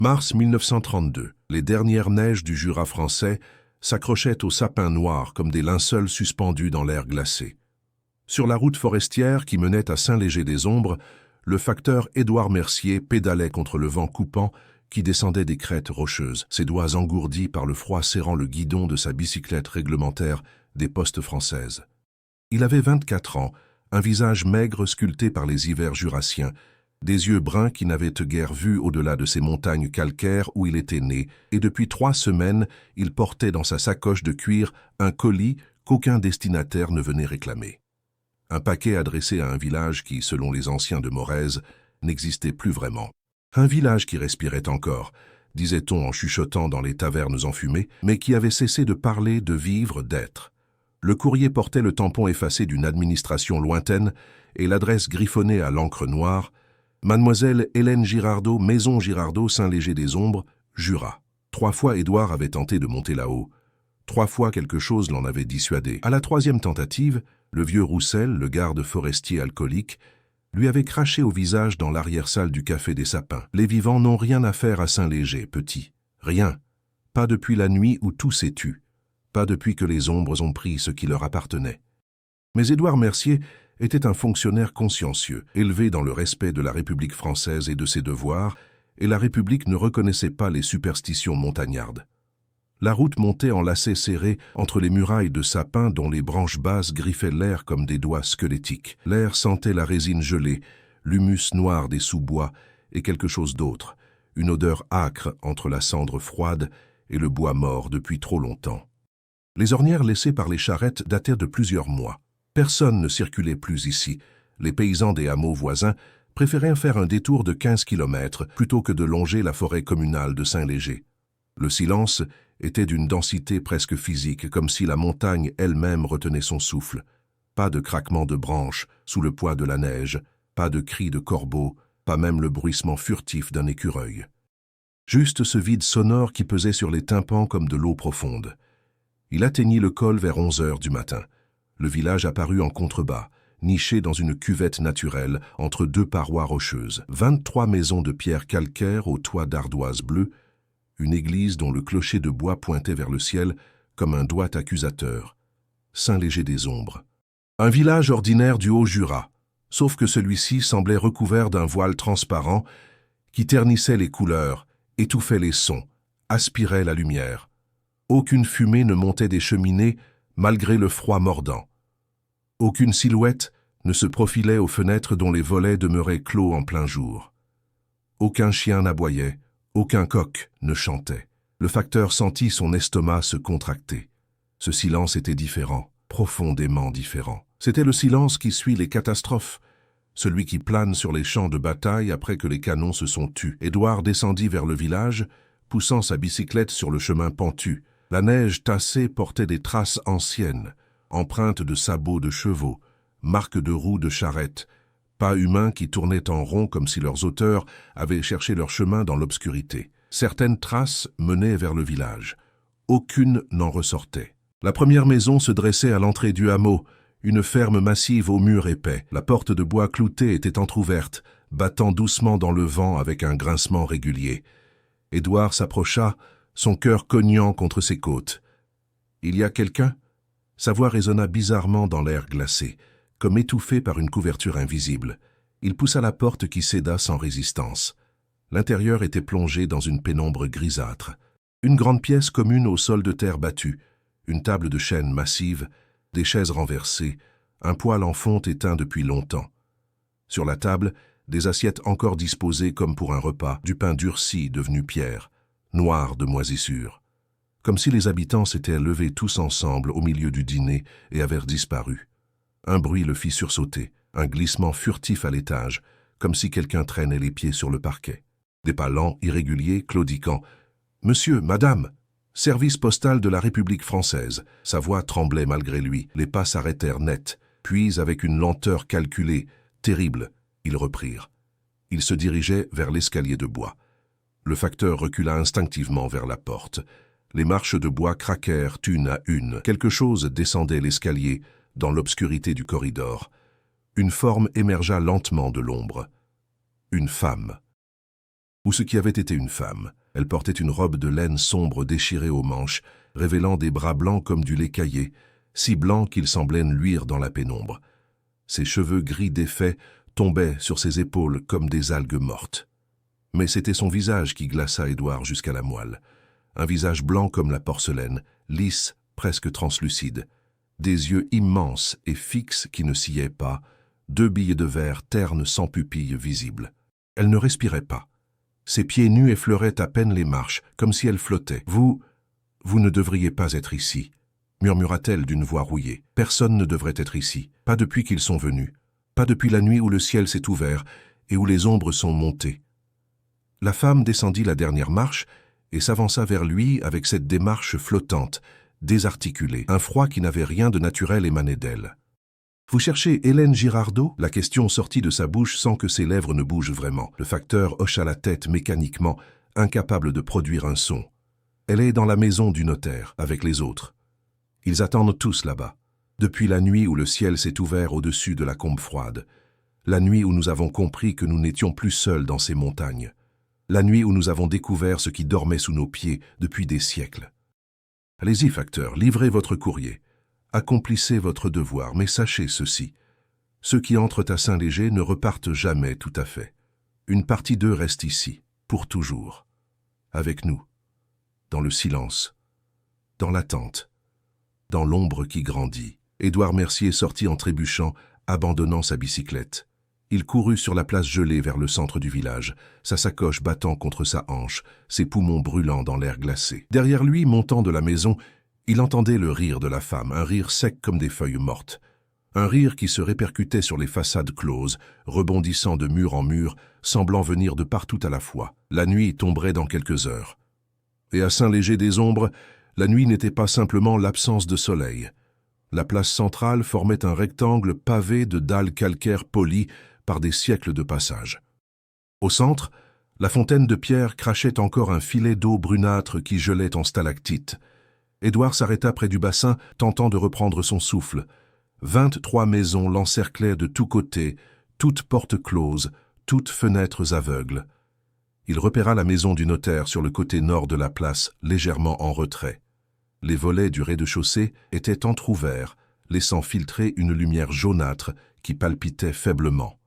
Mars 1932. Les dernières neiges du Jura français s'accrochaient aux sapins noirs comme des linceuls suspendus dans l'air glacé. Sur la route forestière qui menait à Saint-Léger-des-Ombres, le facteur Édouard Mercier pédalait contre le vent coupant qui descendait des crêtes rocheuses, ses doigts engourdis par le froid serrant le guidon de sa bicyclette réglementaire des postes françaises. Il avait 24 ans, un visage maigre sculpté par les hivers jurassiens, des yeux bruns qui n'avaient guère vu au-delà de ces montagnes calcaires où il était né, et depuis 3 semaines, il portait dans sa sacoche de cuir un colis qu'aucun destinataire ne venait réclamer. Un paquet adressé à un village qui, selon les anciens de Morez, n'existait plus vraiment. Un village qui respirait encore, disait-on en chuchotant dans les tavernes enfumées, mais qui avait cessé de parler, de vivre, d'être. Le courrier portait le tampon effacé d'une administration lointaine et l'adresse griffonnée à l'encre noire, Mademoiselle Hélène Girardot, Maison Girardot, Saint-Léger-des-Ombres, Jura. 3 fois Édouard avait tenté de monter là-haut. 3 fois quelque chose l'en avait dissuadé. À la 3e tentative, le vieux Roussel, le garde forestier alcoolique, lui avait craché au visage dans l'arrière-salle du Café des Sapins. Les vivants n'ont rien à faire à Saint-Léger, petit. Rien. Pas depuis la nuit où tout s'est tu. Pas depuis que les ombres ont pris ce qui leur appartenait. Mais Édouard Mercier était un fonctionnaire consciencieux, élevé dans le respect de la République française et de ses devoirs, et la République ne reconnaissait pas les superstitions montagnardes. La route montait en lacets serrés entre les murailles de sapins dont les branches basses griffaient l'air comme des doigts squelettiques. L'air sentait la résine gelée, l'humus noir des sous-bois et quelque chose d'autre, une odeur âcre entre la cendre froide et le bois mort depuis trop longtemps. Les ornières laissées par les charrettes dataient de plusieurs mois. Personne ne circulait plus ici. Les paysans des hameaux voisins préféraient faire un détour de 15 kilomètres plutôt que de longer la forêt communale de Saint-Léger. Le silence était d'une densité presque physique, comme si la montagne elle-même retenait son souffle. Pas de craquement de branches sous le poids de la neige, pas de cris de corbeaux, pas même le bruissement furtif d'un écureuil. Juste ce vide sonore qui pesait sur les tympans comme de l'eau profonde. Il atteignit le col vers 11 heures du matin. Le village apparut en contrebas, niché dans une cuvette naturelle entre 2 parois rocheuses. 23 maisons de pierre calcaire aux toits d'ardoise bleue, une église dont le clocher de bois pointait vers le ciel comme un doigt accusateur. Saint-Léger-des-Ombres. Un village ordinaire du Haut-Jura, sauf que celui-ci semblait recouvert d'un voile transparent qui ternissait les couleurs, étouffait les sons, aspirait la lumière. Aucune fumée ne montait des cheminées malgré le froid mordant. Aucune silhouette ne se profilait aux fenêtres dont les volets demeuraient clos en plein jour. Aucun chien n'aboyait, aucun coq ne chantait. Le facteur sentit son estomac se contracter. Ce silence était différent, profondément différent. C'était le silence qui suit les catastrophes, celui qui plane sur les champs de bataille après que les canons se sont tus. Édouard descendit vers le village, poussant sa bicyclette sur le chemin pentu. La neige tassée portait des traces anciennes, empreintes de sabots de chevaux, marques de roues de charrettes, pas humains qui tournaient en rond comme si leurs auteurs avaient cherché leur chemin dans l'obscurité. Certaines traces menaient vers le village. Aucune n'en ressortait. La première maison se dressait à l'entrée du hameau, une ferme massive aux murs épais. La porte de bois clouté était entr'ouverte, battant doucement dans le vent avec un grincement régulier. Édouard s'approcha, son cœur cognant contre ses côtes. « Il y a quelqu'un » Sa voix résonna bizarrement dans l'air glacé, comme étouffée par une couverture invisible. Il poussa la porte qui céda sans résistance. L'intérieur était plongé dans une pénombre grisâtre. Une grande pièce commune au sol de terre battu, une table de chêne massive, des chaises renversées, un poêle en fonte éteint depuis longtemps. Sur la table, des assiettes encore disposées comme pour un repas, du pain durci devenu pierre, noir de moisissure. Comme si les habitants s'étaient levés tous ensemble au milieu du dîner et avaient disparu. Un bruit le fit sursauter, un glissement furtif à l'étage, comme si quelqu'un traînait les pieds sur le parquet. Des pas lents, irréguliers, claudiquants. « Monsieur, madame !» Service postal de la République française. Sa voix tremblait malgré lui, les pas s'arrêtèrent net, puis avec une lenteur calculée, terrible, ils reprirent. Ils se dirigeaient vers l'escalier de bois. Le facteur recula instinctivement vers la porte. Les marches de bois craquèrent une à une. Quelque chose descendait l'escalier dans l'obscurité du corridor. Une forme émergea lentement de l'ombre. Une femme. ou ce qui avait été une femme. Elle portait une robe de laine sombre déchirée aux manches, révélant des bras blancs comme du lait caillé, si blancs qu'ils semblaient luire dans la pénombre. Ses cheveux gris défaits tombaient sur ses épaules comme des algues mortes. Mais c'était son visage qui glaça Édouard jusqu'à la moelle. Un visage blanc comme la porcelaine, lisse, presque translucide. Des yeux immenses et fixes qui ne sciaient pas, 2 billes de verre ternes sans pupille visible. Elle ne respirait pas. Ses pieds nus effleuraient à peine les marches, comme si elle flottait. « Vous ne devriez pas être ici », murmura-t-elle d'une voix rouillée. « Personne ne devrait être ici, pas depuis qu'ils sont venus, pas depuis la nuit où le ciel s'est ouvert et où les ombres sont montées. » La femme descendit la dernière marche et s'avança vers lui avec cette démarche flottante, désarticulée. Un froid qui n'avait rien de naturel émanait d'elle. « Vous cherchez Hélène Girardot ?» La question sortit de sa bouche sans que ses lèvres ne bougent vraiment. Le facteur hocha la tête mécaniquement, incapable de produire un son. « Elle est dans la maison du notaire, avec les autres. Ils attendent tous là-bas. Depuis la nuit où le ciel s'est ouvert au-dessus de la combe froide. La nuit où nous avons compris que nous n'étions plus seuls dans ces montagnes. La nuit où nous avons découvert ce qui dormait sous nos pieds depuis des siècles. Allez-y, facteur, livrez votre courrier. Accomplissez votre devoir, mais sachez ceci. Ceux qui entrent à Saint-Léger ne repartent jamais tout à fait. Une partie d'eux reste ici, pour toujours. Avec nous. Dans le silence. Dans l'attente. Dans l'ombre qui grandit. » Édouard Mercier sortit en trébuchant, abandonnant sa bicyclette. Il courut sur la place gelée vers le centre du village, sa sacoche battant contre sa hanche, ses poumons brûlant dans l'air glacé. Derrière lui, montant de la maison, il entendait le rire de la femme, un rire sec comme des feuilles mortes. Un rire qui se répercutait sur les façades closes, rebondissant de mur en mur, semblant venir de partout à la fois. La nuit tomberait dans quelques heures. Et à Saint-Léger-des-Ombres, la nuit n'était pas simplement l'absence de soleil. La place centrale formait un rectangle pavé de dalles calcaires polies par des siècles de passage. Au centre, la fontaine de pierre crachait encore un filet d'eau brunâtre qui gelait en stalactites. Édouard s'arrêta près du bassin, tentant de reprendre son souffle. 23 maisons l'encerclaient de tous côtés, toutes portes closes, toutes fenêtres aveugles. Il repéra la maison du notaire sur le côté nord de la place, légèrement en retrait. Les volets du rez-de-chaussée étaient entr'ouverts, laissant filtrer une lumière jaunâtre qui palpitait faiblement.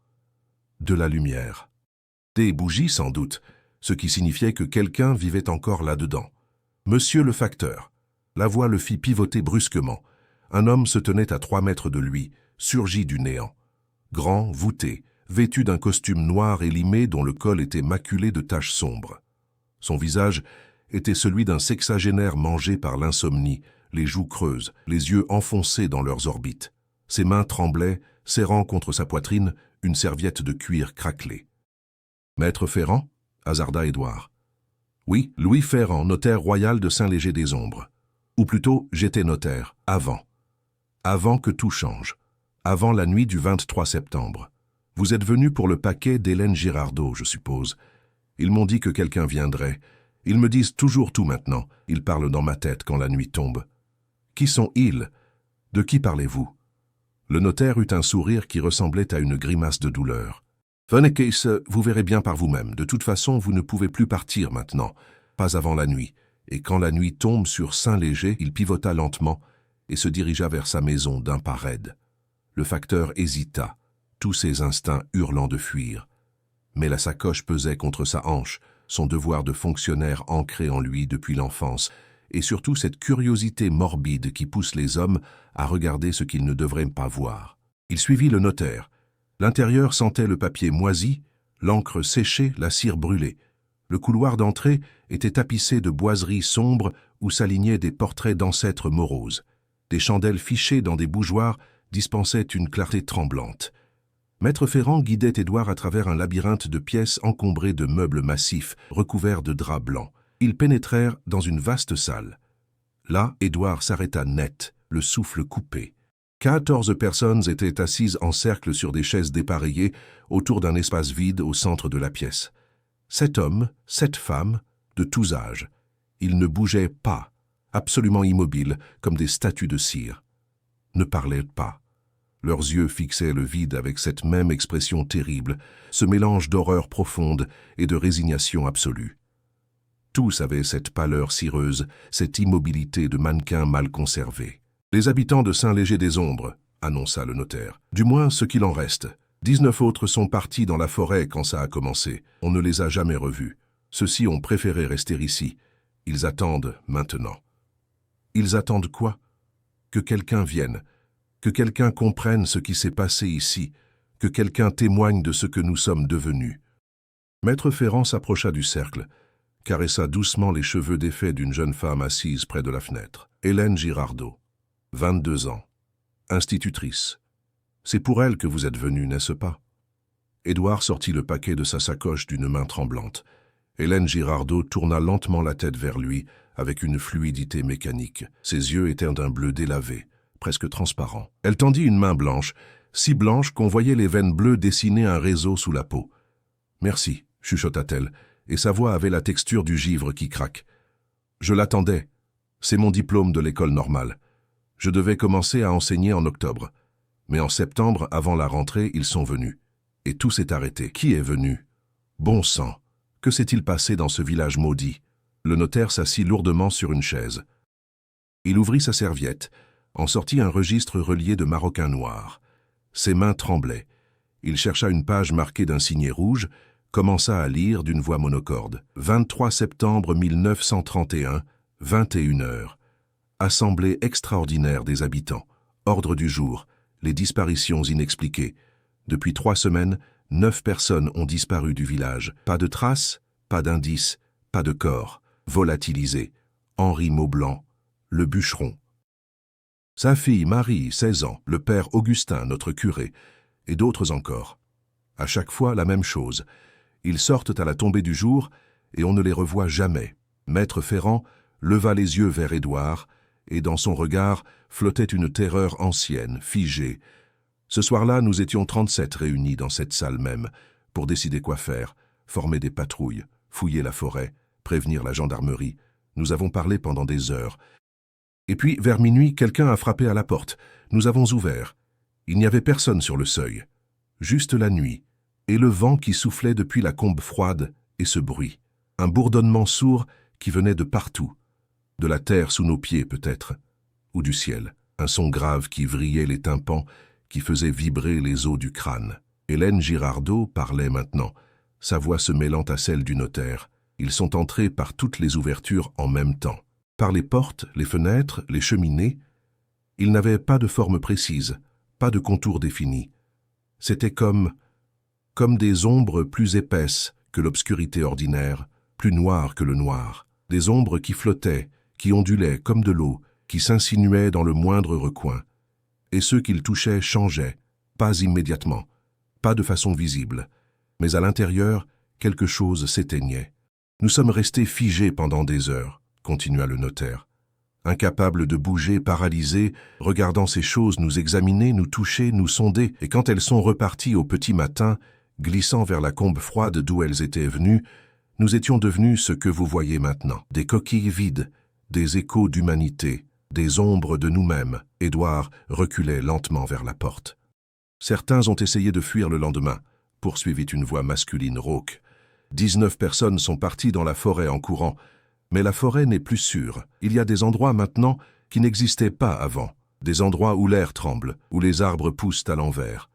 De la lumière. Des bougies sans doute, ce qui signifiait que quelqu'un vivait encore là-dedans. « Monsieur le facteur !» La voix le fit pivoter brusquement. Un homme se tenait à 3 mètres de lui, surgi du néant. Grand, voûté, vêtu d'un costume noir et limé dont le col était maculé de taches sombres. Son visage était celui d'un sexagénaire mangé par l'insomnie, les joues creuses, les yeux enfoncés dans leurs orbites. Ses mains tremblaient, serrant contre sa poitrine une serviette de cuir craquelée. « Maître Ferrand » hasarda Édouard. « Oui, Louis Ferrand, notaire royal de Saint-Léger-des-Ombres. Ou plutôt, j'étais notaire, avant. Avant que tout change. Avant la nuit du 23 septembre. Vous êtes venu pour le paquet d'Hélène Girardot, je suppose. Ils m'ont dit que quelqu'un viendrait. Ils me disent toujours tout maintenant. Ils parlent dans ma tête quand la nuit tombe. Qui sont-ils? De qui parlez-vous? » Le notaire eut un sourire qui ressemblait à une grimace de douleur. « Venez, Case, vous verrez bien par vous-même. De toute façon, vous ne pouvez plus partir maintenant, pas avant la nuit. » Et quand la nuit tombe sur Saint-Léger, il pivota lentement et se dirigea vers sa maison d'un pas raide. Le facteur hésita, tous ses instincts hurlant de fuir. Mais la sacoche pesait contre sa hanche, son devoir de fonctionnaire ancré en lui depuis l'enfance, et surtout cette curiosité morbide qui pousse les hommes à regarder ce qu'ils ne devraient pas voir. Il suivit le notaire. L'intérieur sentait le papier moisi, l'encre séchée, la cire brûlée. Le couloir d'entrée était tapissé de boiseries sombres où s'alignaient des portraits d'ancêtres moroses. Des chandelles fichées dans des bougeoirs dispensaient une clarté tremblante. Maître Ferrand guidait Édouard à travers un labyrinthe de pièces encombrées de meubles massifs, recouverts de draps blancs. Ils pénétrèrent dans une vaste salle. Là, Édouard s'arrêta net, le souffle coupé. 14 personnes étaient assises en cercle sur des chaises dépareillées autour d'un espace vide au centre de la pièce. 7 hommes, 7 femmes, de tous âges. Ils ne bougeaient pas, absolument immobiles, comme des statues de cire. Ne parlaient pas. Leurs yeux fixaient le vide avec cette même expression terrible, ce mélange d'horreur profonde et de résignation absolue. Tous avaient cette pâleur cireuse, cette immobilité de mannequins mal conservés. « Les habitants de Saint-Léger-des-Ombres », annonça le notaire. « Du moins, ce qu'il en reste. 19 autres sont partis dans la forêt quand ça a commencé. On ne les a jamais revus. Ceux-ci ont préféré rester ici. Ils attendent maintenant. » Ils attendent quoi? Que quelqu'un vienne, que quelqu'un comprenne ce qui s'est passé ici, que quelqu'un témoigne de ce que nous sommes devenus. Maître Ferrand s'approcha du cercle, caressa doucement les cheveux défaits d'une jeune femme assise près de la fenêtre. Hélène Girardot, 22 ans, institutrice. C'est pour elle que vous êtes venu, n'est-ce pas? Édouard sortit le paquet de sa sacoche d'une main tremblante. Hélène Girardot tourna lentement la tête vers lui avec une fluidité mécanique. Ses yeux étaient d'un bleu délavé, presque transparent. Elle tendit une main blanche, si blanche qu'on voyait les veines bleues dessiner un réseau sous la peau. « Merci », chuchota-t-elle, et sa voix avait la texture du givre qui craque. « Je l'attendais. C'est mon diplôme de l'école normale. Je devais commencer à enseigner en octobre. Mais en septembre, avant la rentrée, ils sont venus. Et tout s'est arrêté. Qui est venu? Bon sang! Que s'est-il passé dans ce village maudit? » Le notaire s'assit lourdement sur une chaise. Il ouvrit sa serviette, en sortit un registre relié de maroquin noir. Ses mains tremblaient. Il chercha une page marquée d'un signet rouge, commença à lire d'une voix monocorde. 23 septembre 1931, 21 heures. Assemblée extraordinaire des habitants. Ordre du jour. Les disparitions inexpliquées. Depuis 3 semaines, 9 personnes ont disparu du village. Pas de traces, pas d'indices, pas de corps. Volatilisé. Henri Maublanc, le bûcheron. Sa fille Marie, 16 ans, le père Augustin, notre curé, et d'autres encore. À chaque fois, la même chose. Ils sortent à la tombée du jour et on ne les revoit jamais. Maître Ferrand leva les yeux vers Édouard et dans son regard flottait une terreur ancienne, figée. Ce soir-là, nous étions 37 réunis dans cette salle même pour décider quoi faire, former des patrouilles, fouiller la forêt, prévenir la gendarmerie. Nous avons parlé pendant des heures. Et puis, vers minuit, quelqu'un a frappé à la porte. Nous avons ouvert. Il n'y avait personne sur le seuil. Juste la nuit, et le vent qui soufflait depuis la combe froide, et ce bruit. Un bourdonnement sourd qui venait de partout. De la terre sous nos pieds, peut-être. Ou du ciel. Un son grave qui vrillait les tympans, qui faisait vibrer les os du crâne. Hélène Girardot parlait maintenant, sa voix se mêlant à celle du notaire. Ils sont entrés par toutes les ouvertures en même temps. Par les portes, les fenêtres, les cheminées, ils n'avaient pas de forme précise, pas de contour défini. C'était comme des ombres plus épaisses que l'obscurité ordinaire, plus noires que le noir. Des ombres qui flottaient, qui ondulaient comme de l'eau, qui s'insinuaient dans le moindre recoin. Et ceux qu'ils touchaient changeaient, pas immédiatement, pas de façon visible. Mais à l'intérieur, quelque chose s'éteignait. Nous sommes restés figés pendant des heures, continua le notaire. Incapables de bouger, paralysés, regardant ces choses nous examiner, nous toucher, nous sonder, et quand elles sont reparties au petit matin, glissant vers la combe froide d'où elles étaient venues, nous étions devenus ce que vous voyez maintenant. Des coquilles vides, des échos d'humanité, des ombres de nous-mêmes. Édouard reculait lentement vers la porte. Certains ont essayé de fuir le lendemain, poursuivit une voix masculine rauque. 19 personnes sont parties dans la forêt en courant, mais la forêt n'est plus sûre. Il y a des endroits maintenant qui n'existaient pas avant, des endroits où l'air tremble, où les arbres poussent à l'envers,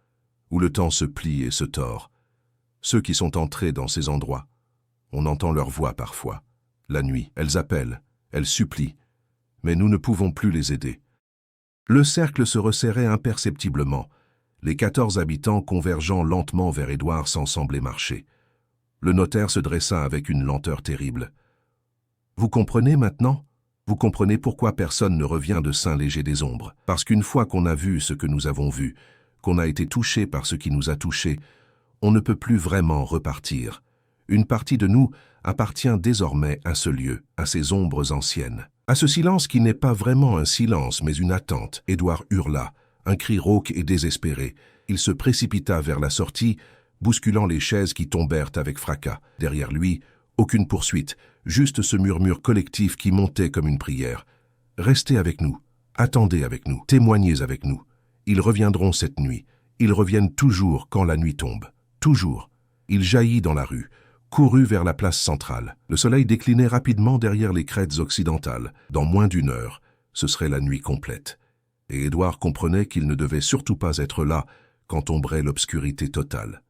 où le temps se plie et se tord. Ceux qui sont entrés dans ces endroits, on entend leur voix parfois. La nuit, elles appellent, elles supplient, mais nous ne pouvons plus les aider. Le cercle se resserrait imperceptiblement, les 14 habitants convergeant lentement vers Édouard sans sembler marcher. Le notaire se dressa avec une lenteur terrible. « Vous comprenez maintenant? Vous comprenez pourquoi personne ne revient de Saint-Léger-des-Ombres? Parce qu'une fois qu'on a vu ce que nous avons vu, qu'on a été touché par ce qui nous a touchés, on ne peut plus vraiment repartir. Une partie de nous appartient désormais à ce lieu, à ces ombres anciennes. À ce silence qui n'est pas vraiment un silence, mais une attente, Édouard hurla, un cri rauque et désespéré. Il se précipita vers la sortie, bousculant les chaises qui tombèrent avec fracas. Derrière lui, aucune poursuite, juste ce murmure collectif qui montait comme une prière. « Restez avec nous, attendez avec nous, témoignez avec nous. Ils reviendront cette nuit. Ils reviennent toujours quand la nuit tombe. Toujours. Il jaillit dans la rue, courut vers la place centrale. Le soleil déclinait rapidement derrière les crêtes occidentales. Dans moins d'une heure, ce serait la nuit complète. Et Édouard comprenait qu'il ne devait surtout pas être là quand tomberait l'obscurité totale.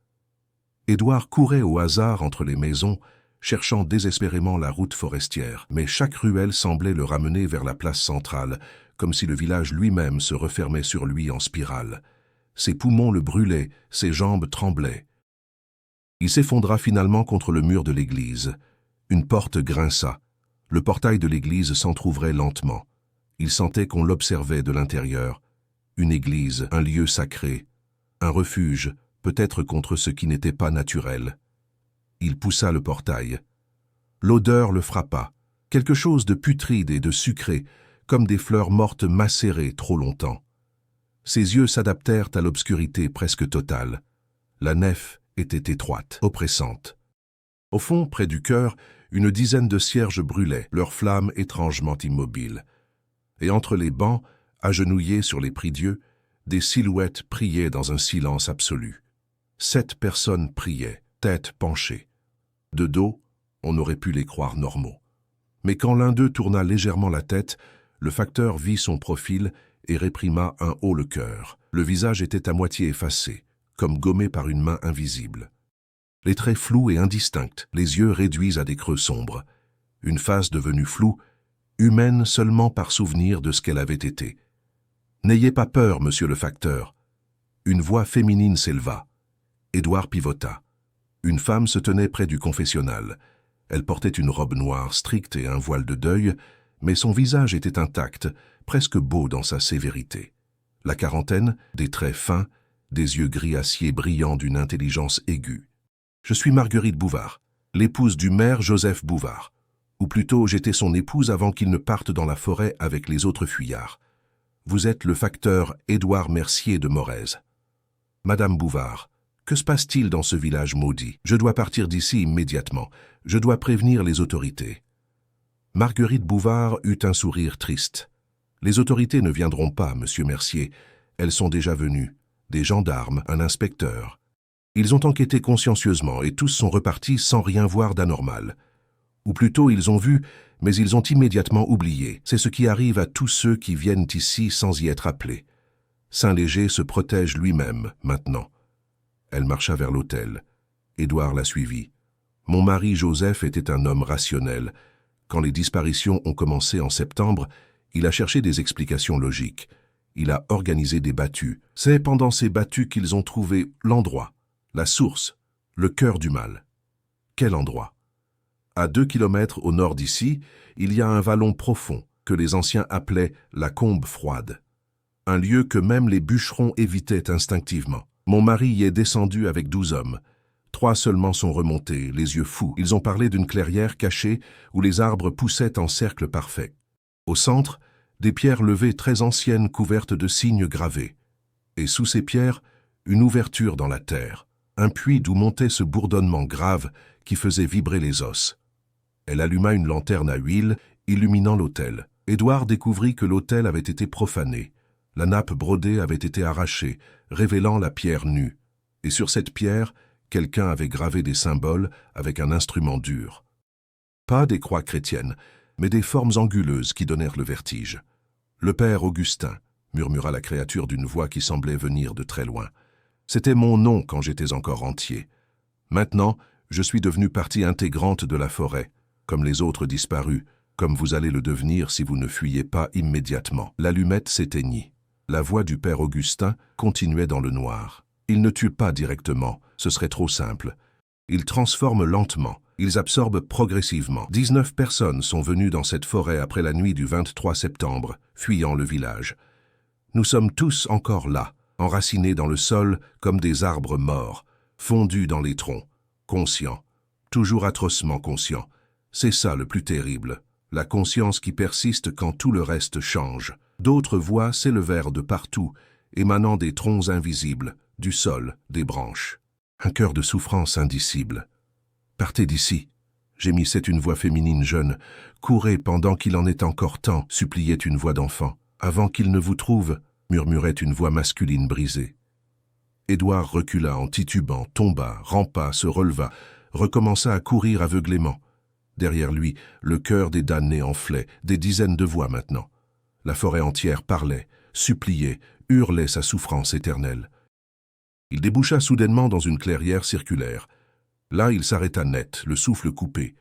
Édouard courait au hasard entre les maisons, cherchant désespérément la route forestière, mais chaque ruelle semblait le ramener vers la place centrale, comme si le village lui-même se refermait sur lui en spirale. Ses poumons le brûlaient, ses jambes tremblaient. Il s'effondra finalement contre le mur de l'église. Une porte grinça. Le portail de l'église s'entr'ouvrait lentement. Il sentait qu'on l'observait de l'intérieur. Une église, un lieu sacré, un refuge, peut-être contre ce qui n'était pas naturel. Il poussa le portail. L'odeur le frappa, quelque chose de putride et de sucré, comme des fleurs mortes macérées trop longtemps. Ses yeux s'adaptèrent à l'obscurité presque totale. La nef était étroite, oppressante. Au fond, près du chœur, une dizaine de cierges brûlaient, leurs flammes étrangement immobiles. Et entre les bancs, agenouillés sur les prie-dieux, des silhouettes priaient dans un silence absolu. 7 personnes priaient, tête penchée. De dos, on aurait pu les croire normaux. Mais quand l'un d'eux tourna légèrement la tête, le facteur vit son profil et réprima un haut le cœur. Le visage était à moitié effacé, comme gommé par une main invisible. Les traits flous et indistincts, les yeux réduits à des creux sombres. Une face devenue floue, humaine seulement par souvenir de ce qu'elle avait été. « N'ayez pas peur, monsieur le facteur. » Une voix féminine s'éleva. Édouard pivota. Une femme se tenait près du confessionnal. Elle portait une robe noire stricte et un voile de deuil, mais son visage était intact, presque beau dans sa sévérité. La quarantaine, des traits fins, des yeux gris acier brillants d'une intelligence aiguë. « Je suis Marguerite Bouvard, l'épouse du maire Joseph Bouvard. Ou plutôt, j'étais son épouse avant qu'il ne parte dans la forêt avec les autres fuyards. Vous êtes le facteur Édouard Mercier de Morez. Madame Bouvard, que se passe-t-il dans ce village maudit? Je dois partir d'ici immédiatement. Je dois prévenir les autorités. » Marguerite Bouvard eut un sourire triste. « Les autorités ne viendront pas, monsieur Mercier. Elles sont déjà venues. Des gendarmes, un inspecteur. Ils ont enquêté consciencieusement et tous sont repartis sans rien voir d'anormal. Ou plutôt, ils ont vu, mais ils ont immédiatement oublié. C'est ce qui arrive à tous ceux qui viennent ici sans y être appelés. Saint-Léger se protège lui-même, maintenant. » Elle marcha vers l'hôtel. Édouard la suivit. Mon mari Joseph était un homme rationnel. Quand les disparitions ont commencé en septembre, il a cherché des explications logiques. Il a organisé des battues. C'est pendant ces battues qu'ils ont trouvé l'endroit, la source, le cœur du mal. Quel endroit? À 2 kilomètres au nord d'ici, il y a un vallon profond que les anciens appelaient la Combe froide. Un lieu que même les bûcherons évitaient instinctivement. Mon mari y est descendu avec 12 hommes. 3 seulement sont remontés, les yeux fous. Ils ont parlé d'une clairière cachée où les arbres poussaient en cercle parfait. Au centre, des pierres levées très anciennes couvertes de signes gravés. Et sous ces pierres, une ouverture dans la terre, un puits d'où montait ce bourdonnement grave qui faisait vibrer les os. Elle alluma une lanterne à huile, illuminant l'autel. Édouard découvrit que l'autel avait été profané. La nappe brodée avait été arrachée, révélant la pierre nue. Et sur cette pierre, quelqu'un avait gravé des symboles avec un instrument dur. Pas des croix chrétiennes, mais des formes anguleuses qui donnèrent le vertige. « Le père Augustin », murmura la créature d'une voix qui semblait venir de très loin. « C'était mon nom quand j'étais encore entier. Maintenant, je suis devenu partie intégrante de la forêt, comme les autres disparus, comme vous allez le devenir si vous ne fuyez pas immédiatement. » L'allumette s'éteignit. La voix du père Augustin continuait dans le noir. Ils ne tuent pas directement, ce serait trop simple. Ils transforment lentement, ils absorbent progressivement. 19 personnes sont venues dans cette forêt après la nuit du 23 septembre, fuyant le village. Nous sommes tous encore là, enracinés dans le sol comme des arbres morts, fondus dans les troncs, conscients, toujours atrocement conscients. C'est ça le plus terrible, la conscience qui persiste quand tout le reste change. D'autres voix s'élevèrent de partout, émanant des troncs invisibles, du sol, des branches. Un cœur de souffrance indicible. « Partez d'ici !» gémissait une voix féminine jeune. « Courez pendant qu'il en est encore temps !» suppliait une voix d'enfant. « Avant qu'il ne vous trouve, murmurait une voix masculine brisée. Édouard recula en titubant, tomba, rampa, se releva, recommença à courir aveuglément. Derrière lui, le cœur des damnés enflait, des dizaines de voix maintenant. La forêt entière parlait, suppliait, hurlait sa souffrance éternelle. Il déboucha soudainement dans une clairière circulaire. Là, il s'arrêta net, le souffle coupé,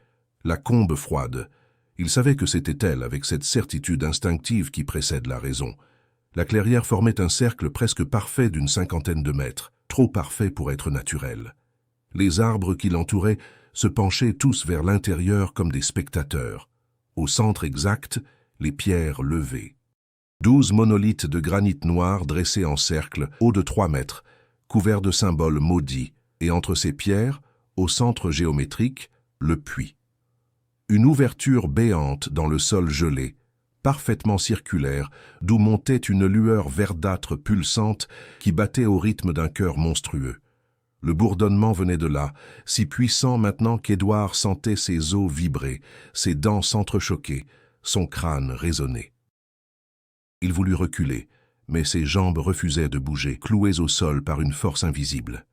la combe froide. Il savait que c'était elle, avec cette certitude instinctive qui précède la raison. La clairière formait un cercle presque parfait d'une 50aine de mètres, trop parfait pour être naturel. Les arbres qui l'entouraient se penchaient tous vers l'intérieur comme des spectateurs. Au centre exact, les pierres levées. 12 monolithes de granit noir dressés en cercle, hauts de 3 mètres, couverts de symboles maudits, et entre ces pierres, au centre géométrique, le puits. Une ouverture béante dans le sol gelé, parfaitement circulaire, d'où montait une lueur verdâtre pulsante qui battait au rythme d'un cœur monstrueux. Le bourdonnement venait de là, si puissant maintenant qu'Édouard sentait ses os vibrer, ses dents s'entrechoquer, son crâne résonner. Il voulut reculer, mais ses jambes refusaient de bouger, clouées au sol par une force invisible.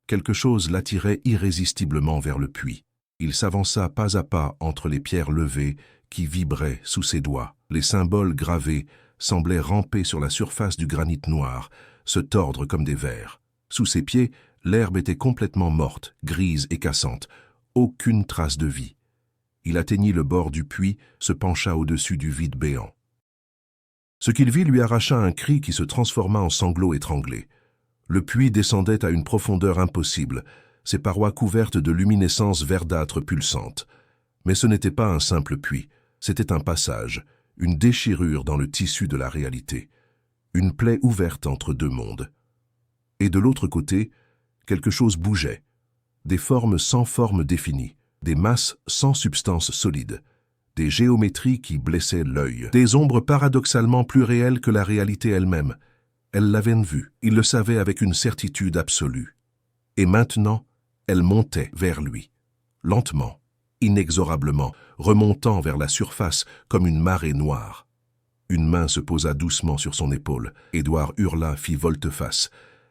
Quelque chose l'attirait irrésistiblement vers le puits. Il s'avança pas à pas entre les pierres levées qui vibraient sous ses doigts. Les symboles gravés semblaient ramper sur la surface du granit noir, se tordre comme des vers. Sous ses pieds, l'herbe était complètement morte, grise et cassante. Aucune trace de vie. Il atteignit le bord du puits, se pencha au-dessus du vide béant. Ce qu'il vit lui arracha un cri qui se transforma en sanglots étranglés. Le puits descendait à une profondeur impossible, ses parois couvertes de luminescences verdâtres pulsantes. Mais ce n'était pas un simple puits, c'était un passage, une déchirure dans le tissu de la réalité, une plaie ouverte entre deux mondes. Et de l'autre côté, quelque chose bougeait, des formes sans forme définie, des masses sans substance solide, des géométries qui blessaient l'œil, des ombres paradoxalement plus réelles que la réalité elle-même. Elle l'avait vue, il le savait avec une certitude absolue. Et maintenant, elle montait vers lui, lentement, inexorablement, remontant vers la surface comme une marée noire. Une main se posa doucement sur son épaule. Édouard hurla, fit volte-face.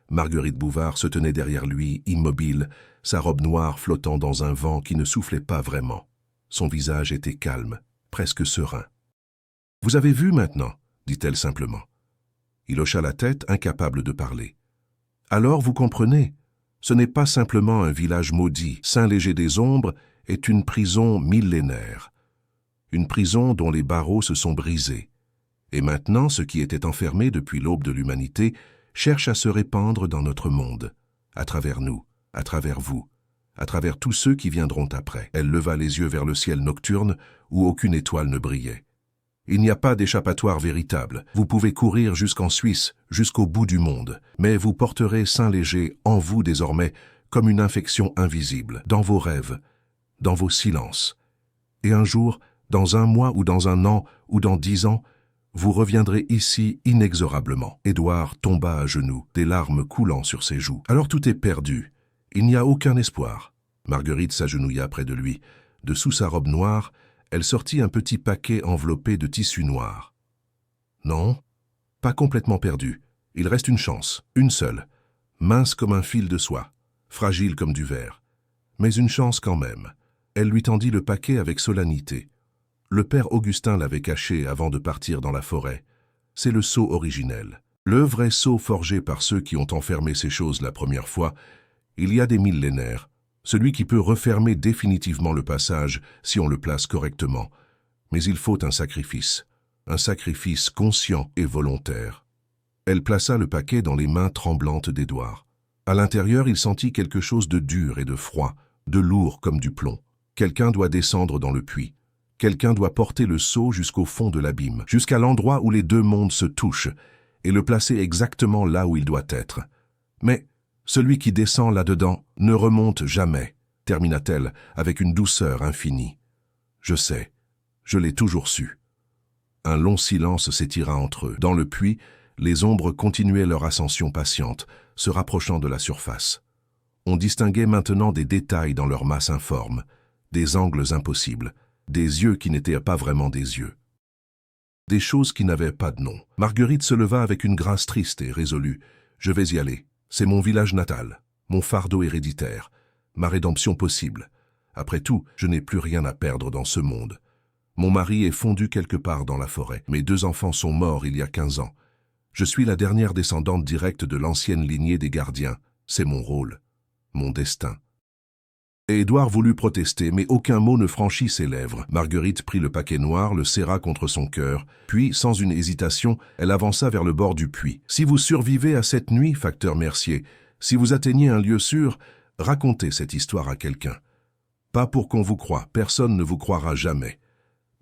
Marguerite Bouvard se tenait derrière lui, immobile, sa robe noire flottant dans un vent qui ne soufflait pas vraiment. Son visage était calme, presque serein. « Vous avez vu maintenant ?» dit-elle simplement. Il hocha la tête, incapable de parler. « Alors vous comprenez, ce n'est pas simplement un village maudit. Saint-Léger des Ombres est une prison millénaire. Une prison dont les barreaux se sont brisés. Et maintenant, ce qui était enfermé depuis l'aube de l'humanité cherche à se répandre dans notre monde, à travers nous, à travers vous, à travers tous ceux qui viendront après. » Elle leva les yeux vers le ciel nocturne où aucune étoile ne brillait. « Il n'y a pas d'échappatoire véritable. Vous pouvez courir jusqu'en Suisse, jusqu'au bout du monde, mais vous porterez Saint-Léger en vous désormais comme une infection invisible, dans vos rêves, dans vos silences. Et un jour, dans un mois ou dans un an ou dans 10 ans, vous reviendrez ici inexorablement. » Édouard tomba à genoux, des larmes coulant sur ses joues. « Alors tout est perdu. Il n'y a aucun espoir. » Marguerite s'agenouilla près de lui. De sous sa robe noire, elle sortit un petit paquet enveloppé de tissu noir. « Non, pas complètement perdu. Il reste une chance, une seule, mince comme un fil de soie, fragile comme du verre. Mais une chance quand même. » Elle lui tendit le paquet avec solennité. Le père Augustin l'avait caché avant de partir dans la forêt. C'est le sceau originel. Le vrai sceau forgé par ceux qui ont enfermé ces choses la première fois, il y a des millénaires. Celui qui peut refermer définitivement le passage si on le place correctement. Mais il faut un sacrifice conscient et volontaire. Elle plaça le paquet dans les mains tremblantes d'Édouard. À l'intérieur, il sentit quelque chose de dur et de froid, de lourd comme du plomb. Quelqu'un doit descendre dans le puits. Quelqu'un doit porter le seau jusqu'au fond de l'abîme, jusqu'à l'endroit où les deux mondes se touchent, et le placer exactement là où il doit être. Mais celui qui descend là-dedans ne remonte jamais, termina-t-elle avec une douceur infinie. Je sais, je l'ai toujours su. Un long silence s'étira entre eux. Dans le puits, les ombres continuaient leur ascension patiente, se rapprochant de la surface. On distinguait maintenant des détails dans leur masse informe, des angles impossibles, des yeux qui n'étaient pas vraiment des yeux. Des choses qui n'avaient pas de nom. Marguerite se leva avec une grâce triste et résolue. « Je vais y aller. C'est mon village natal, mon fardeau héréditaire, ma rédemption possible. Après tout, je n'ai plus rien à perdre dans ce monde. Mon mari est fondu quelque part dans la forêt. Mes 2 enfants sont morts il y a 15 ans. Je suis la dernière descendante directe de l'ancienne lignée des gardiens. C'est mon rôle, mon destin. » Et Édouard voulut protester, mais aucun mot ne franchit ses lèvres. Marguerite prit le paquet noir, le serra contre son cœur, puis, sans une hésitation, elle avança vers le bord du puits. « Si vous survivez à cette nuit, facteur Mercier, si vous atteignez un lieu sûr, racontez cette histoire à quelqu'un. Pas pour qu'on vous croie, personne ne vous croira jamais.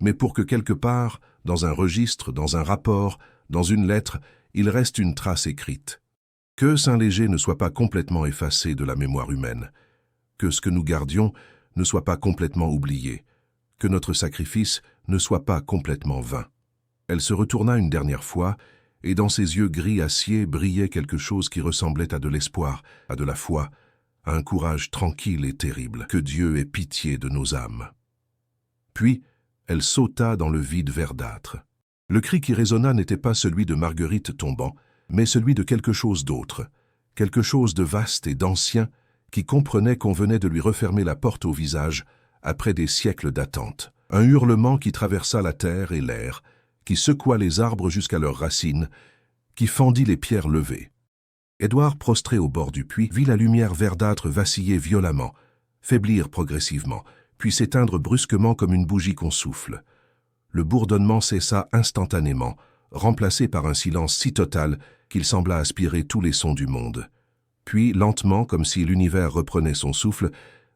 Mais pour que quelque part, dans un registre, dans un rapport, dans une lettre, il reste une trace écrite. Que Saint-Léger ne soit pas complètement effacé de la mémoire humaine. Que ce que nous gardions ne soit pas complètement oublié. Que notre sacrifice ne soit pas complètement vain. » Elle se retourna une dernière fois, et dans ses yeux gris acier brillait quelque chose qui ressemblait à de l'espoir, à de la foi, à un courage tranquille et terrible. Que Dieu ait pitié de nos âmes. Puis, elle sauta dans le vide verdâtre. Le cri qui résonna n'était pas celui de Marguerite tombant, mais celui de quelque chose d'autre, quelque chose de vaste et d'ancien, qui comprenait qu'on venait de lui refermer la porte au visage après des siècles d'attente. Un hurlement qui traversa la terre et l'air, qui secoua les arbres jusqu'à leurs racines, qui fendit les pierres levées. Édouard, prostré au bord du puits, vit la lumière verdâtre vaciller violemment, faiblir progressivement, puis s'éteindre brusquement comme une bougie qu'on souffle. Le bourdonnement cessa instantanément, remplacé par un silence si total qu'il sembla aspirer tous les sons du monde. Puis, lentement, comme si l'univers reprenait son souffle,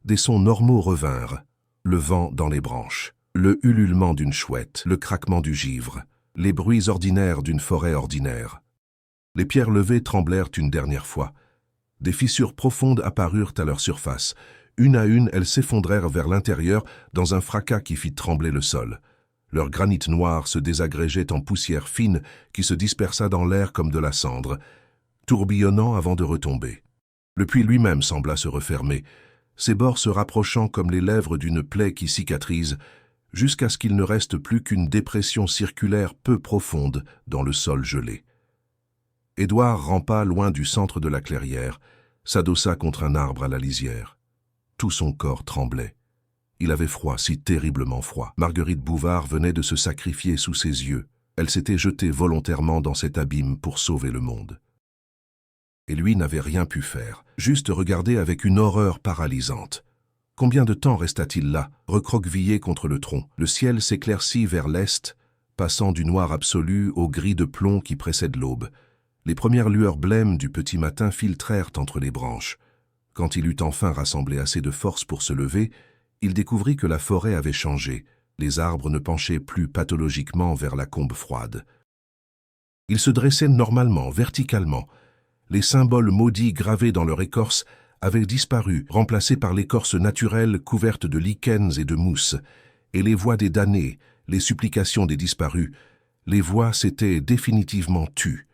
des sons normaux revinrent. Le vent dans les branches, le ululement d'une chouette, le craquement du givre, les bruits ordinaires d'une forêt ordinaire. Les pierres levées tremblèrent une dernière fois. Des fissures profondes apparurent à leur surface. Une à une, elles s'effondrèrent vers l'intérieur dans un fracas qui fit trembler le sol. Leur granit noir se désagrégeait en poussière fine qui se dispersa dans l'air comme de la cendre, tourbillonnant avant de retomber. Le puits lui-même sembla se refermer, ses bords se rapprochant comme les lèvres d'une plaie qui cicatrise, jusqu'à ce qu'il ne reste plus qu'une dépression circulaire peu profonde dans le sol gelé. Édouard rampa loin du centre de la clairière, s'adossa contre un arbre à la lisière. Tout son corps tremblait. Il avait froid, si terriblement froid. Marguerite Bouvard venait de se sacrifier sous ses yeux. Elle s'était jetée volontairement dans cet abîme pour sauver le monde. Et lui n'avait rien pu faire, juste regarder avec une horreur paralysante. Combien de temps resta-t-il là, recroquevillé contre le tronc? Le ciel s'éclaircit vers l'est, passant du noir absolu au gris de plomb qui précède l'aube. Les premières lueurs blêmes du petit matin filtrèrent entre les branches. Quand il eut enfin rassemblé assez de force pour se lever, il découvrit que la forêt avait changé. Les arbres ne penchaient plus pathologiquement vers la combe froide. Ils se dressaient normalement, verticalement. Les symboles maudits gravés dans leur écorce avaient disparu, remplacés par l'écorce naturelle couverte de lichens et de mousse, et les voix des damnés, les supplications des disparus, les voix s'étaient définitivement tues.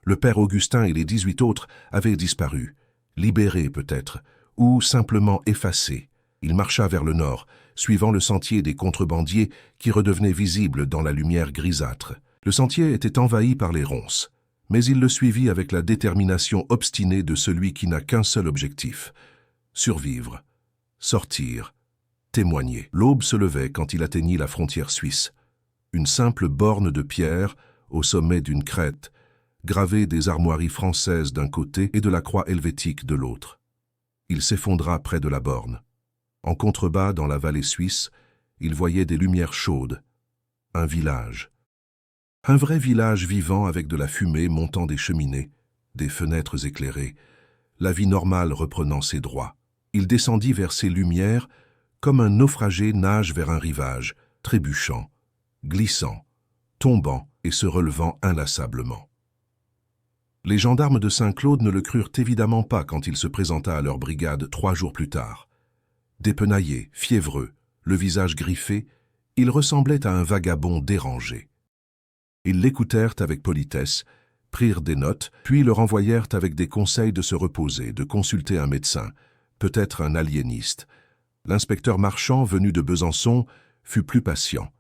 Le père Augustin et les 18 autres avaient disparu, libérés peut-être, ou simplement effacés. Il marcha vers le nord, suivant le sentier des contrebandiers qui redevenait visible dans la lumière grisâtre. Le sentier était envahi par les ronces, mais il le suivit avec la détermination obstinée de celui qui n'a qu'un seul objectif: survivre, sortir, témoigner. L'aube se levait quand il atteignit la frontière suisse. Une simple borne de pierre, au sommet d'une crête, gravée des armoiries françaises d'un côté et de la croix helvétique de l'autre. Il s'effondra près de la borne. En contrebas, dans la vallée suisse, il voyait des lumières chaudes. Un village. Un vrai village vivant avec de la fumée montant des cheminées, des fenêtres éclairées, la vie normale reprenant ses droits. Il descendit vers ces lumières comme un naufragé nage vers un rivage, trébuchant, glissant, tombant et se relevant inlassablement. Les gendarmes de Saint-Claude ne le crurent évidemment pas quand il se présenta à leur brigade 3 jours plus tard. Dépenaillé, fiévreux, le visage griffé, il ressemblait à un vagabond dérangé. Ils l'écoutèrent avec politesse, prirent des notes, puis le renvoyèrent avec des conseils de se reposer, de consulter un médecin, peut-être un aliéniste. L'inspecteur Marchand, venu de Besançon, fut plus patient.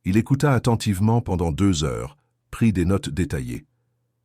Il écouta attentivement pendant 2 heures, prit des notes détaillées.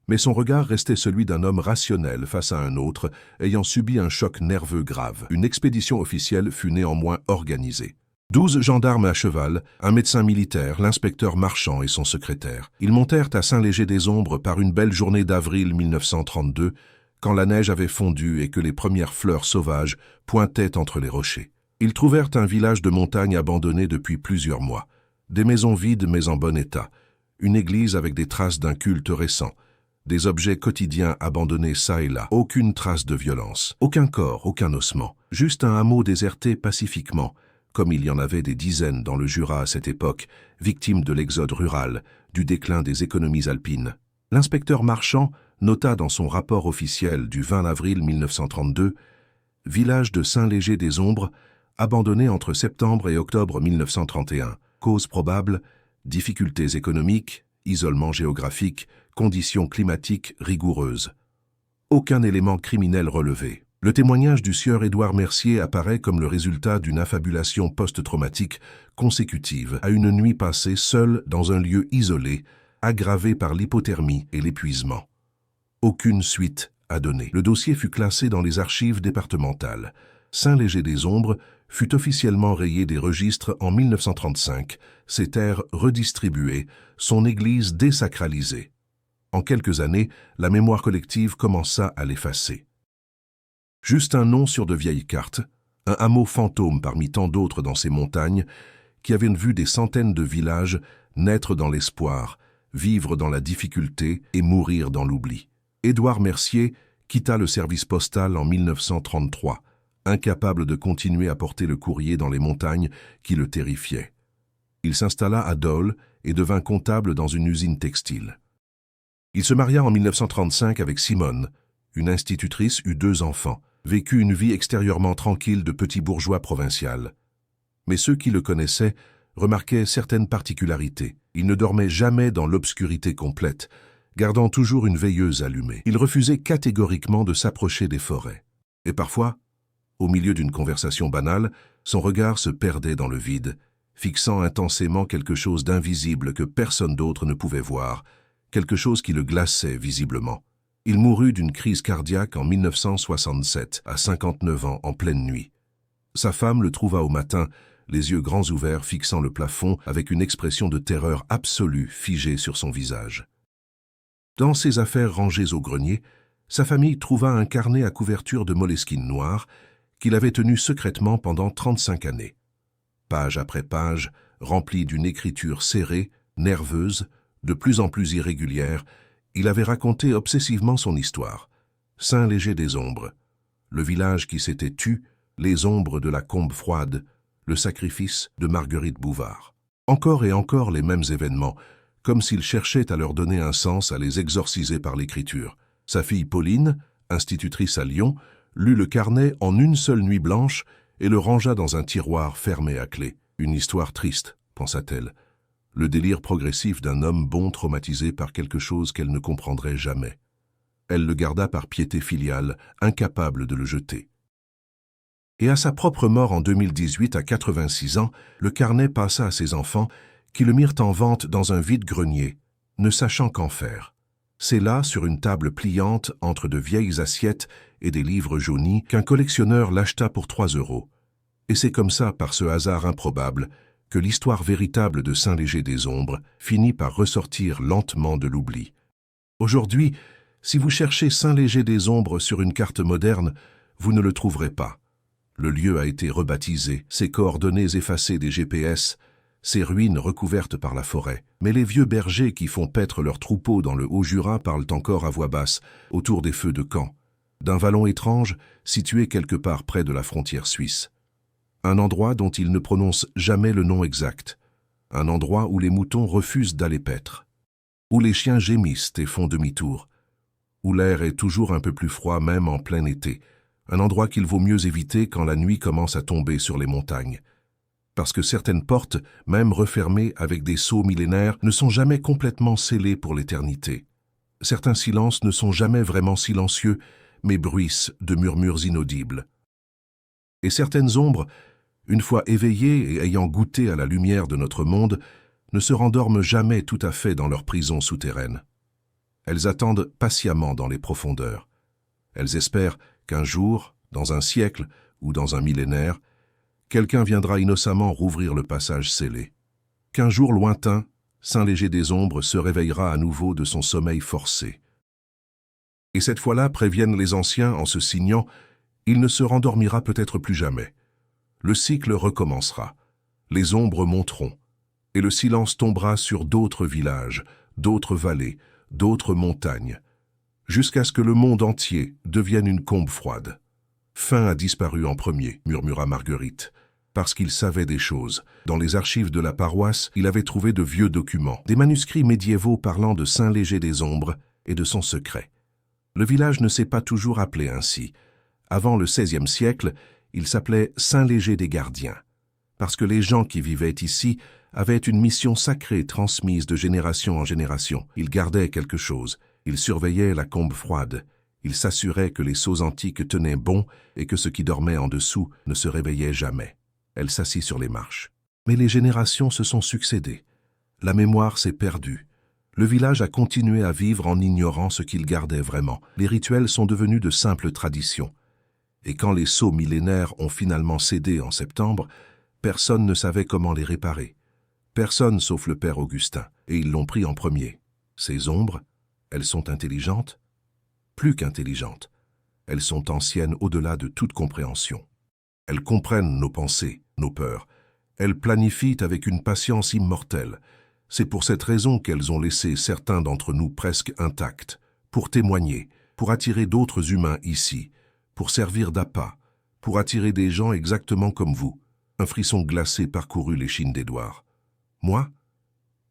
Mais son regard restait celui d'un homme rationnel face à un autre, ayant subi un choc nerveux grave. Une expédition officielle fut néanmoins organisée. 12 gendarmes à cheval, un médecin militaire, l'inspecteur Marchand et son secrétaire. Ils montèrent à Saint-Léger-des-Ombres par une belle journée d'avril 1932, quand la neige avait fondu et que les premières fleurs sauvages pointaient entre les rochers. Ils trouvèrent un village de montagne abandonné depuis plusieurs mois. Des maisons vides mais en bon état, une église avec des traces d'un culte récent, des objets quotidiens abandonnés çà et là, aucune trace de violence, aucun corps, aucun ossement, juste un hameau déserté pacifiquement, comme il y en avait des dizaines dans le Jura à cette époque, victime de l'exode rural, du déclin des économies alpines. L'inspecteur Marchand nota dans son rapport officiel du 20 avril 1932 « Village de Saint-Léger-des-Ombres, abandonné entre septembre et octobre 1931. Cause probable, difficultés économiques, isolement géographique, conditions climatiques rigoureuses. Aucun élément criminel relevé. Le témoignage du sieur Édouard Mercier apparaît comme le résultat d'une affabulation post-traumatique consécutive à une nuit passée seule dans un lieu isolé, aggravée par l'hypothermie et l'épuisement. Aucune suite à donner. Le dossier fut classé dans les archives départementales. Saint-Léger-des-Ombres fut officiellement rayé des registres en 1935, ses terres redistribuées, son église désacralisée. En quelques années, la mémoire collective commença à l'effacer. Juste un nom sur de vieilles cartes, un hameau fantôme parmi tant d'autres dans ces montagnes, qui avaient vu des centaines de villages naître dans l'espoir, vivre dans la difficulté et mourir dans l'oubli. Édouard Mercier quitta le service postal en 1933, incapable de continuer à porter le courrier dans les montagnes qui le terrifiaient. Il s'installa à Dole et devint comptable dans une usine textile. Il se maria en 1935 avec Simone, une institutrice, eut 2 enfants, vécut une vie extérieurement tranquille de petit bourgeois provincial. Mais ceux qui le connaissaient remarquaient certaines particularités. Il ne dormait jamais dans l'obscurité complète, gardant toujours une veilleuse allumée. Il refusait catégoriquement de s'approcher des forêts. Et parfois, au milieu d'une conversation banale, son regard se perdait dans le vide, fixant intensément quelque chose d'invisible que personne d'autre ne pouvait voir, quelque chose qui le glaçait visiblement. Il mourut d'une crise cardiaque en 1967, à 59 ans, en pleine nuit. Sa femme le trouva au matin, les yeux grands ouverts fixant le plafond avec une expression de terreur absolue figée sur son visage. Dans ses affaires rangées au grenier, sa famille trouva un carnet à couverture de moleskine noire qu'il avait tenu secrètement pendant 35 années. Page après page, rempli d'une écriture serrée, nerveuse, de plus en plus irrégulière, il avait raconté obsessivement son histoire. Saint-Léger-des-Ombres, le village qui s'était tu, les ombres de la combe froide, le sacrifice de Marguerite Bouvard. Encore et encore les mêmes événements, comme s'il cherchait à leur donner un sens, à les exorciser par l'écriture. Sa fille Pauline, institutrice à Lyon, lut le carnet en une seule nuit blanche et le rangea dans un tiroir fermé à clé. Une histoire triste, pensa-t-elle. Le délire progressif d'un homme bon traumatisé par quelque chose qu'elle ne comprendrait jamais. Elle le garda par piété filiale, incapable de le jeter. Et à sa propre mort en 2018, à 86 ans, le carnet passa à ses enfants, qui le mirent en vente dans un vide-grenier, ne sachant qu'en faire. C'est là, sur une table pliante, entre de vieilles assiettes et des livres jaunis, qu'un collectionneur l'acheta pour 3 €. Et c'est comme ça, par ce hasard improbable, que l'histoire véritable de Saint-Léger-des-Ombres finit par ressortir lentement de l'oubli. Aujourd'hui, si vous cherchez Saint-Léger-des-Ombres sur une carte moderne, vous ne le trouverez pas. Le lieu a été rebaptisé, ses coordonnées effacées des GPS, ses ruines recouvertes par la forêt. Mais les vieux bergers qui font paître leurs troupeaux dans le Haut-Jura parlent encore à voix basse, autour des feux de camp, d'un vallon étrange situé quelque part près de la frontière suisse. Un endroit dont ils ne prononcent jamais le nom exact, un endroit où les moutons refusent d'aller paître, où les chiens gémissent et font demi-tour, où l'air est toujours un peu plus froid même en plein été, un endroit qu'il vaut mieux éviter quand la nuit commence à tomber sur les montagnes. Parce que certaines portes, même refermées avec des sceaux millénaires, ne sont jamais complètement scellées pour l'éternité. Certains silences ne sont jamais vraiment silencieux, mais bruissent de murmures inaudibles. Et certaines ombres, une fois éveillées et ayant goûté à la lumière de notre monde, ne se rendorment jamais tout à fait dans leur prison souterraine. Elles attendent patiemment dans les profondeurs. Elles espèrent qu'un jour, dans un siècle ou dans un millénaire, quelqu'un viendra innocemment rouvrir le passage scellé. Qu'un jour lointain, Saint Léger des Ombres se réveillera à nouveau de son sommeil forcé. Et cette fois-là, préviennent les anciens en se signant, il ne se rendormira peut-être plus jamais. Le cycle recommencera, les ombres monteront, et le silence tombera sur d'autres villages, d'autres vallées, d'autres montagnes, jusqu'à ce que le monde entier devienne une combe froide. Fin a disparu en premier, murmura Marguerite, parce qu'il savait des choses. Dans les archives de la paroisse, il avait trouvé de vieux documents, des manuscrits médiévaux parlant de Saint Léger des Ombres et de son secret. Le village ne s'est pas toujours appelé ainsi. Avant le XVIe siècle, il s'appelait Saint Léger des Gardiens, parce que les gens qui vivaient ici avaient une mission sacrée transmise de génération en génération. Ils gardaient quelque chose, ils surveillaient la combe froide, ils s'assuraient que les sceaux antiques tenaient bon et que ce qui dormait en dessous ne se réveillait jamais. Elle s'assit sur les marches. Mais les générations se sont succédées. La mémoire s'est perdue. Le village a continué à vivre en ignorant ce qu'il gardait vraiment. Les rituels sont devenus de simples traditions. Et quand les sceaux millénaires ont finalement cédé en septembre, personne ne savait comment les réparer. Personne sauf le père Augustin, et ils l'ont pris en premier. Ces ombres, elles sont intelligentes? Plus qu'intelligentes. Elles sont anciennes au-delà de toute compréhension. Elles comprennent nos pensées, nos peurs. Elles planifient avec une patience immortelle. C'est pour cette raison qu'elles ont laissé certains d'entre nous presque intacts, pour témoigner, pour attirer d'autres humains ici, pour servir d'appât, pour attirer des gens exactement comme vous. Un frisson glacé parcourut l'échine d'Édouard. Moi?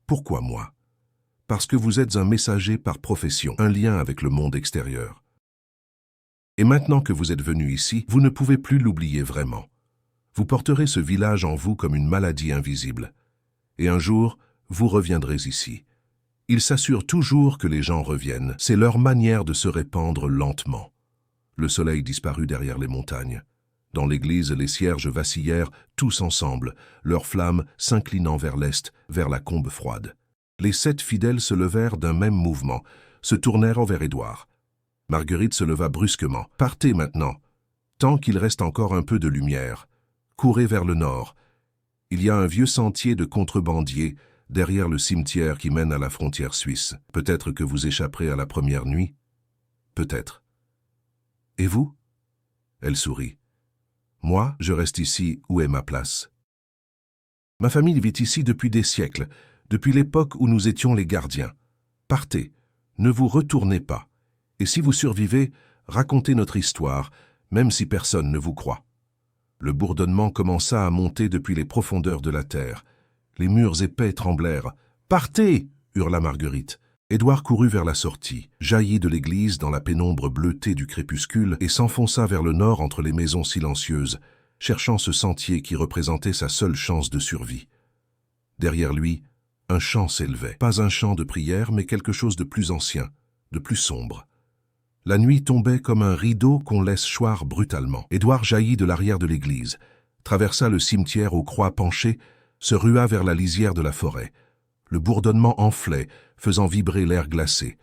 Pourquoi moi? Parce que vous êtes un messager par profession, un lien avec le monde extérieur. Et maintenant que vous êtes venu ici, vous ne pouvez plus l'oublier vraiment. Vous porterez ce village en vous comme une maladie invisible. Et un jour, vous reviendrez ici. Ils s'assurent toujours que les gens reviennent. C'est leur manière de se répandre lentement. Le soleil disparut derrière les montagnes. Dans l'église, les cierges vacillèrent tous ensemble, leurs flammes s'inclinant vers l'est, vers la combe froide. Les 7 fidèles se levèrent d'un même mouvement, se tournèrent vers Édouard. Marguerite se leva brusquement. « Partez maintenant, tant qu'il reste encore un peu de lumière. Courez vers le nord. Il y a un vieux sentier de contrebandiers derrière le cimetière qui mène à la frontière suisse. Peut-être que vous échapperez à la première nuit. Peut-être. Et vous ?» Elle sourit. « Moi, je reste ici où est ma place. Ma famille vit ici depuis des siècles, depuis l'époque où nous étions les gardiens. Partez, ne vous retournez pas. Et si vous survivez, racontez notre histoire, même si personne ne vous croit. » Le bourdonnement commença à monter depuis les profondeurs de la terre. Les murs épais tremblèrent. « Partez !» hurla Marguerite. Édouard courut vers la sortie, jaillit de l'église dans la pénombre bleutée du crépuscule et s'enfonça vers le nord entre les maisons silencieuses, cherchant ce sentier qui représentait sa seule chance de survie. Derrière lui, un chant s'élevait. Pas un chant de prière, mais quelque chose de plus ancien, de plus sombre. La nuit tombait comme un rideau qu'on laisse choir brutalement. Édouard jaillit de l'arrière de l'église, traversa le cimetière aux croix penchées, se rua vers la lisière de la forêt. Le bourdonnement enflait, faisant vibrer l'air glacé.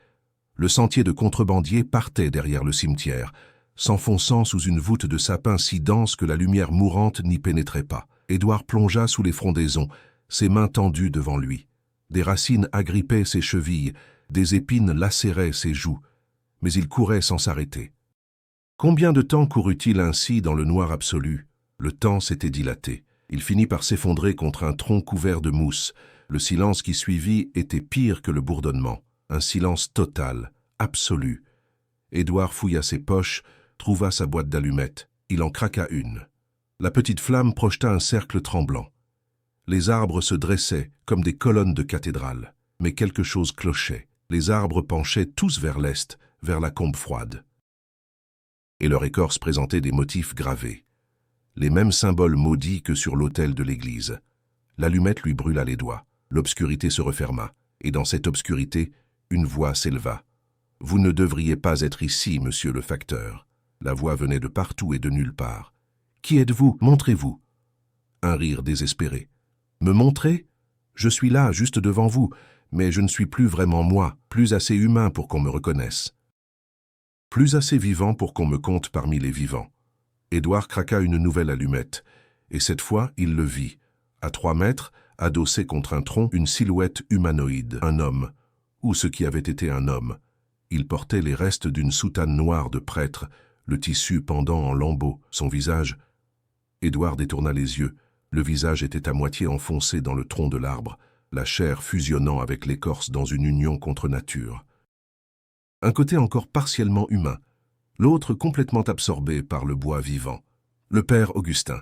Le sentier de contrebandier partait derrière le cimetière, s'enfonçant sous une voûte de sapins si dense que la lumière mourante n'y pénétrait pas. Édouard plongea sous les frondaisons, ses mains tendues devant lui. Des racines agrippaient ses chevilles, des épines lacéraient ses joues, mais il courait sans s'arrêter. Combien de temps courut-il ainsi dans le noir absolu? Le temps s'était dilaté. Il finit par s'effondrer contre un tronc couvert de mousse. Le silence qui suivit était pire que le bourdonnement. Un silence total, absolu. Édouard fouilla ses poches, trouva sa boîte d'allumettes. Il en craqua une. La petite flamme projeta un cercle tremblant. Les arbres se dressaient comme des colonnes de cathédrale. Mais quelque chose clochait. Les arbres penchaient tous vers l'est, vers la combe froide. Et leur écorce présentait des motifs gravés. Les mêmes symboles maudits que sur l'autel de l'église. L'allumette lui brûla les doigts. L'obscurité se referma, et dans cette obscurité, une voix s'éleva. « Vous ne devriez pas être ici, monsieur le facteur. » La voix venait de partout et de nulle part. « Qui êtes-vous? Montrez-vous. » Un rire désespéré. « Me montrer? Je suis là, juste devant vous, mais je ne suis plus vraiment moi, plus assez humain pour qu'on me reconnaisse. Plus assez vivant pour qu'on me compte parmi les vivants. Édouard craqua une nouvelle allumette, et cette fois, il le vit. À 3 mètres, adossé contre un tronc, une silhouette humanoïde, un homme, ou ce qui avait été un homme. Il portait les restes d'une soutane noire de prêtre, le tissu pendant en lambeaux, son visage. Édouard détourna les yeux. Le visage était à moitié enfoncé dans le tronc de l'arbre, la chair fusionnant avec l'écorce dans une union contre nature. Un côté encore partiellement humain, l'autre complètement absorbé par le bois vivant. Le père Augustin.